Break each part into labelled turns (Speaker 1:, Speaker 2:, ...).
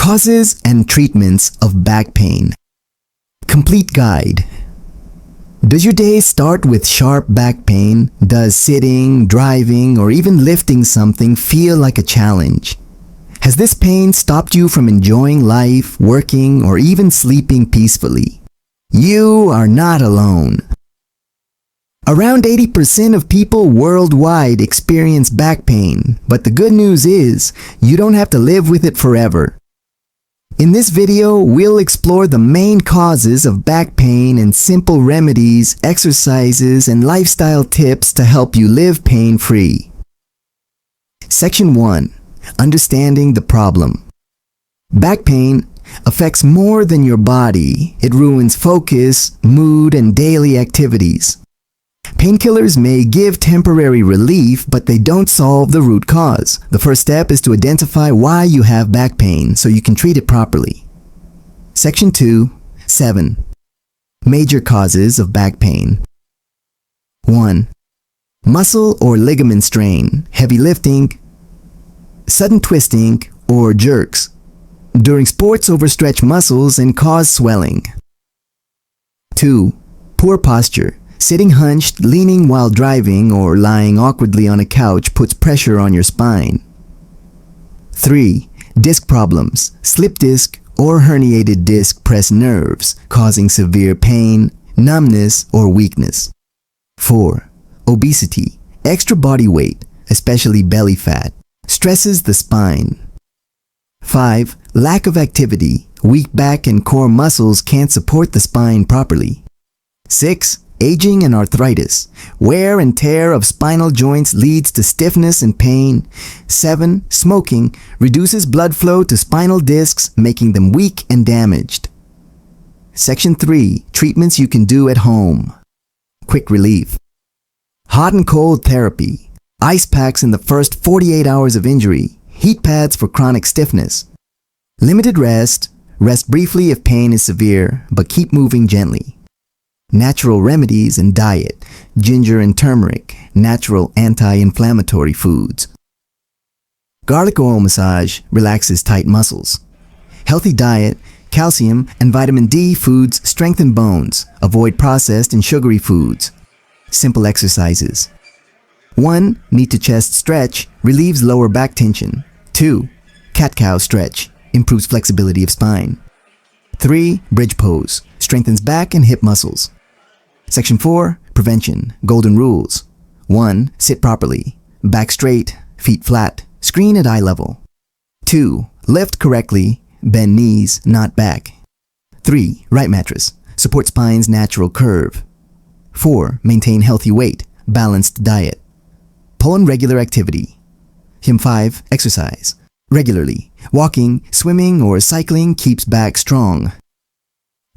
Speaker 1: Causes and treatments of back pain. Complete guide. Does your day start with sharp back pain? Does sitting, driving, or even lifting something feel like a challenge? Has this pain stopped you from enjoying life, working, or even sleeping peacefully? You are not alone. Around 80% of people worldwide experience back pain, but the good news is, you don't have to live with it forever. In this video, we'll explore the main causes of back pain and simple remedies, exercises, and lifestyle tips to help you live pain-free. Section 1. Understanding the problem. Back pain affects more than your body. It ruins focus, mood, and daily activities. Painkillers may give temporary relief, but they don't solve the root cause. The first step is to identify why you have back pain so you can treat it properly. Section 2. 7. Major causes of back pain. 1. Muscle or ligament strain, heavy lifting, sudden twisting, or jerks. During sports, overstretch muscles and cause swelling. 2. Poor posture. Sitting hunched, leaning while driving, or lying awkwardly on a couch puts pressure on your spine. 3. Disc problems. Slip disc or herniated disc press nerves, causing severe pain, numbness, or weakness. 4. Obesity. Extra body weight, especially belly fat, stresses the spine. 5. Lack of activity. Weak back and core muscles can't support the spine properly. 6. Aging and arthritis. Wear and tear of spinal joints leads to stiffness and pain. 7. Smoking reduces blood flow to spinal discs, making them weak and damaged. Section 3. Treatments you can do at home. Quick relief. Hot and cold therapy. Ice packs in the first 48 hours of injury. Heat pads for chronic stiffness. Limited rest. Rest briefly if pain is severe, but keep moving gently. Natural remedies and diet. Ginger and turmeric, natural anti-inflammatory foods. Garlic oil massage relaxes tight muscles. Healthy diet, calcium and vitamin D foods strengthen bones. Avoid processed and sugary foods. Simple exercises. 1. Knee to chest stretch relieves lower back tension. 2. Cat-cow stretch improves flexibility of spine. 3. Bridge pose strengthens back and hip muscles. Section 4. Prevention. Golden rules. 1. Sit properly. Back straight, feet flat, screen at eye level. 2. Lift correctly, bend knees, not back. 3. Right mattress. Support spine's natural curve. 4. Maintain healthy weight, balanced diet. Pull on regular activity. 5. Exercise. Regularly. Walking, swimming, or cycling keeps back strong.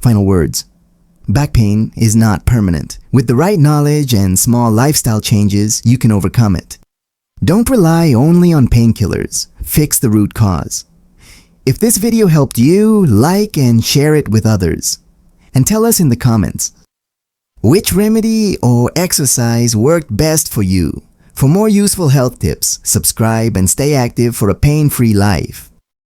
Speaker 1: Final words. Back pain is not permanent. With the right knowledge and small lifestyle changes, you can overcome it. Don't rely only on painkillers. Fix the root cause. If this video helped you, like and share it with others. And tell us in the comments, which remedy or exercise worked best for you? For more useful health tips, subscribe and stay active for a pain-free life.